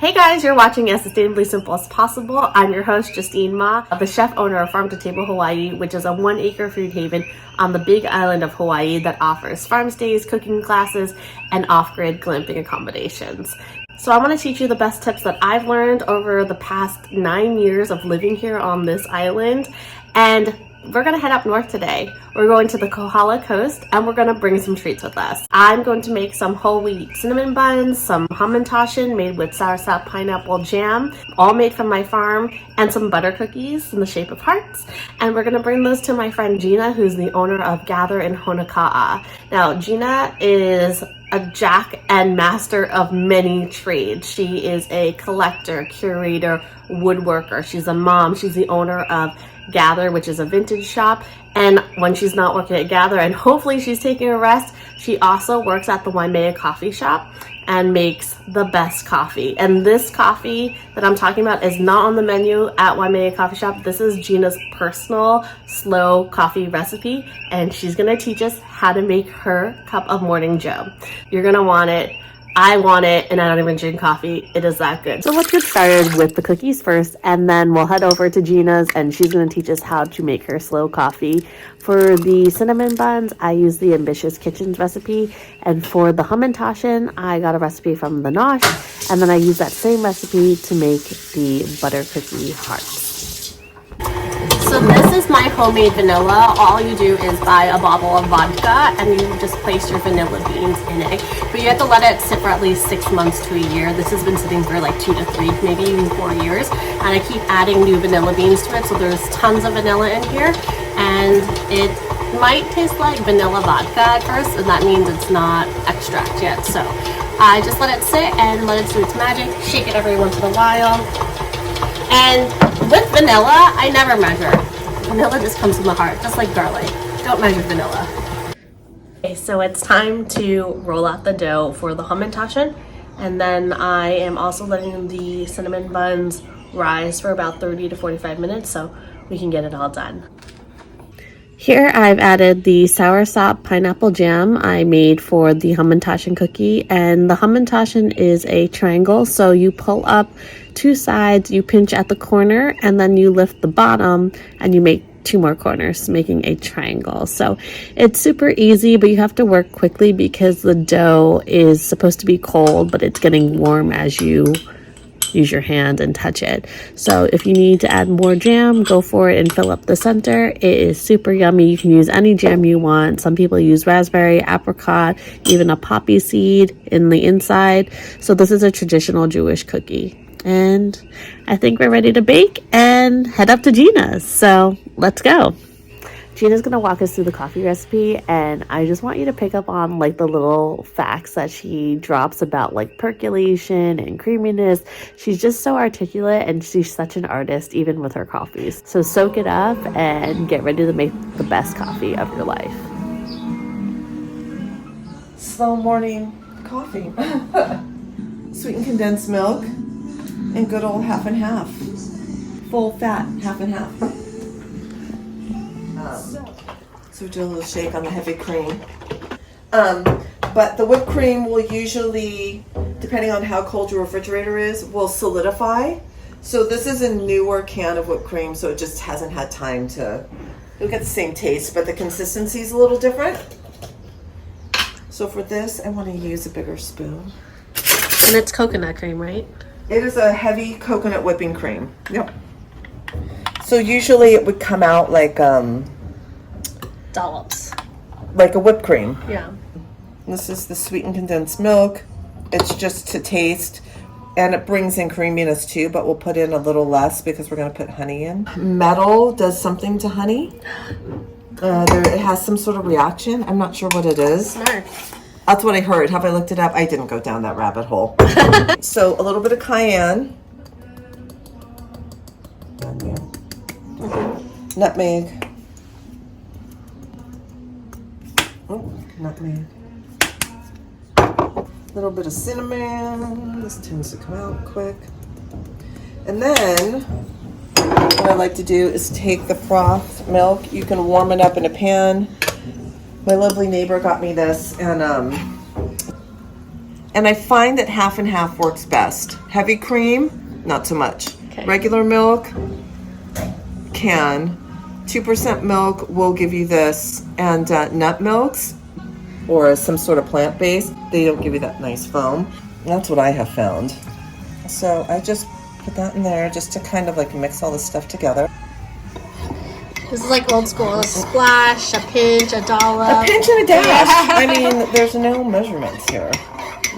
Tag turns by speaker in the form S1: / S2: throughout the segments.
S1: Hey guys, you're watching As Sustainably Simple as Possible. I'm your host, Justine Ma, the chef owner of Farm to Table Hawaii, which is a 1-acre food haven on the big island of Hawaii that offers farm stays, cooking classes, and off-grid glamping accommodations. So I want to teach you the best tips that I've learned over the past 9 years of living here on this island. And we're going to head up north today. We're going to the Kohala Coast and we're going to bring some treats with us. I'm going to make some whole wheat cinnamon buns, some hamantashen made with soursop pineapple jam, all made from my farm, and some butter cookies in the shape of hearts. And we're going to bring those to my friend Gina, who's the owner of Gather in Honoka'a. Now, Gina is a jack and master of many trades. She is a collector, curator, woodworker. She's a mom. She's the owner of Gather, which is a vintage shop, and when she's not working at Gather and hopefully she's taking a rest, she also works at the Waimea coffee shop and makes the best coffee. And this coffee that I'm talking about is not on the menu at Waimea coffee shop. This is Gina's personal slow coffee recipe, and she's gonna teach us how to make her cup of morning joe. You're gonna want it. I want it, and I don't even drink coffee. It is that good. So let's get started with the cookies first, and then we'll head over to Gina's, and she's going to teach us how to make her slow coffee. For the cinnamon buns, I use the Ambitious Kitchens recipe, and for the hamantashen, I got a recipe from the noshes, and then I use that same recipe to make the butter cookie hearts. So this is my homemade vanilla. All you do is buy a bottle of vodka and you just place your vanilla beans in it. But you have to let it sit for at least 6 months to a year. This has been sitting for like 2 to 3, maybe even 4 years. And I keep adding new vanilla beans to it. So there's tons of vanilla in here. And it might taste like vanilla vodka at first, and that means it's not extract yet. So I just let it sit and let it do its magic. Shake it every once in a while. And with vanilla, I never measure. Vanilla just comes from the heart, just like garlic. Don't measure vanilla. Okay, so it's time to roll out the dough for the hamantashen. And then I am also letting the cinnamon buns rise for about 30 to 45 minutes so we can get it all done. Here I've added the soursop pineapple jam I made for the hamantashen cookie, and the hamantashen is a triangle, so you pull up 2 sides, you pinch at the corner, and then you lift the bottom and you make 2 more corners, making a triangle. So it's super easy, but you have to work quickly because the dough is supposed to be cold, but it's getting warm as you use your hand and touch it. So if you need to add more jam, go for it and fill up the center. It is super yummy. You can use any jam you want. Some people use raspberry, apricot, even a poppy seed in the inside. So this is a traditional Jewish cookie. And I think we're ready to bake and head up to Gina's. So let's go. Gina's gonna walk us through the coffee recipe, and I just want you to pick up on like the little facts that she drops about like percolation and creaminess. She's just so articulate, and she's such an artist even with her coffees. So soak it up and get ready to make the best coffee of your life.
S2: Slow morning coffee. Sweetened condensed milk and good old half and half. Full fat, half and half. So do a little shake on the heavy cream. But the whipped cream will usually, depending on how cold your refrigerator is, will solidify. So this is a newer can of whipped cream, so it just hasn't had time to, you'll get the same taste, but the consistency is a little different. So for this, I want to use a bigger spoon.
S1: And it's coconut cream, right?
S2: It is a heavy coconut whipping cream. Yep. So usually it would come out like
S1: Dollops.
S2: like a whipped cream.
S1: Yeah.
S2: This is the sweetened condensed milk. It's just to taste, and it brings in creaminess too, but we'll put in a little less because we're going to put honey in. Metal does something to honey. It has some sort of reaction. I'm not sure what it is.
S1: Smart.
S2: That's what I heard. Have I looked it up? I didn't go down that rabbit hole. So a little bit of cayenne. Nutmeg. Oh, nutmeg. A little bit of cinnamon. This tends to come out quick. And then what I like to do is take the froth milk. You can warm it up in a pan. My lovely neighbor got me this, and And I find that half and half works best. Heavy cream, not so much.
S1: Okay.
S2: Regular milk can. 2% milk will give you this, and nut milks or some sort of plant-based, they don't give you that nice foam. That's what I have found. So I just put that in there just to kind of like mix all this stuff together.
S3: This is like old school. A splash, a pinch, a dollop.
S2: A pinch and a dash. I mean, there's no measurements here,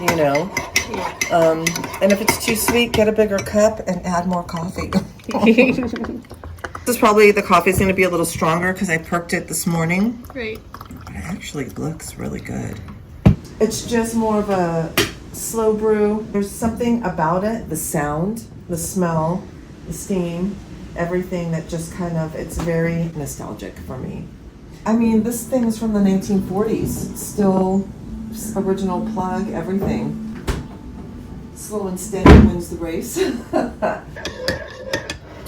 S2: you know.
S3: Yeah.
S2: And if it's too sweet, get a bigger cup and add more coffee. This is probably, the coffee is going to be a little stronger because I perked it this morning.
S3: Great.
S2: It actually looks really good. It's just more of a slow brew. There's something about it, the sound, the smell, the steam, everything that just kind of, it's very nostalgic for me. I mean, this thing is from the 1940s. It's still original plug, everything. Slow and steady wins the race.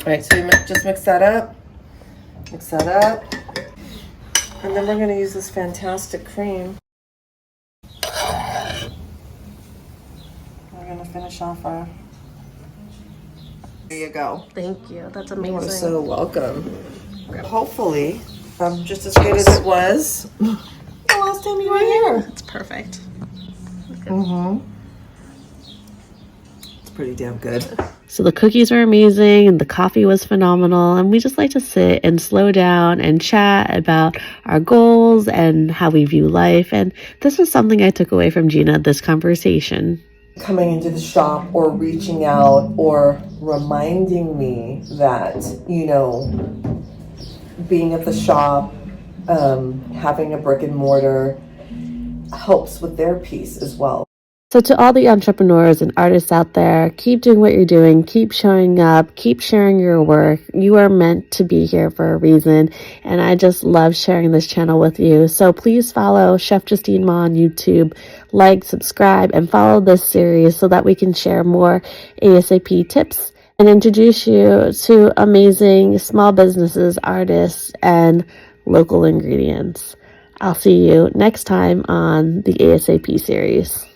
S2: All right, so you just mix that up. Mix that up. And then we're going to use this fantastic cream. We're going to finish off our... There you go.
S1: Thank you. That's
S2: You
S1: amazing.
S2: are so welcome. Hopefully, just as good as it was the last time you were here.
S1: It's perfect.
S2: Mm-hmm. It's pretty damn good.
S1: So the cookies were amazing and the coffee was phenomenal, and we just like to sit and slow down and chat about our goals and how we view life. And this was something I took away from Gina, this conversation.
S2: Coming into the shop or reaching out or reminding me that, you know, being at the shop, having a brick and mortar helps with their piece as well.
S1: So to all the entrepreneurs and artists out there, keep doing what you're doing, keep showing up, keep sharing your work. You are meant to be here for a reason, and I just love sharing this channel with you. So please follow Chef Justine Ma on YouTube, like, subscribe, and follow this series so that we can share more ASAP tips and introduce you to amazing small businesses, artists, and local ingredients. I'll see you next time on the ASAP series.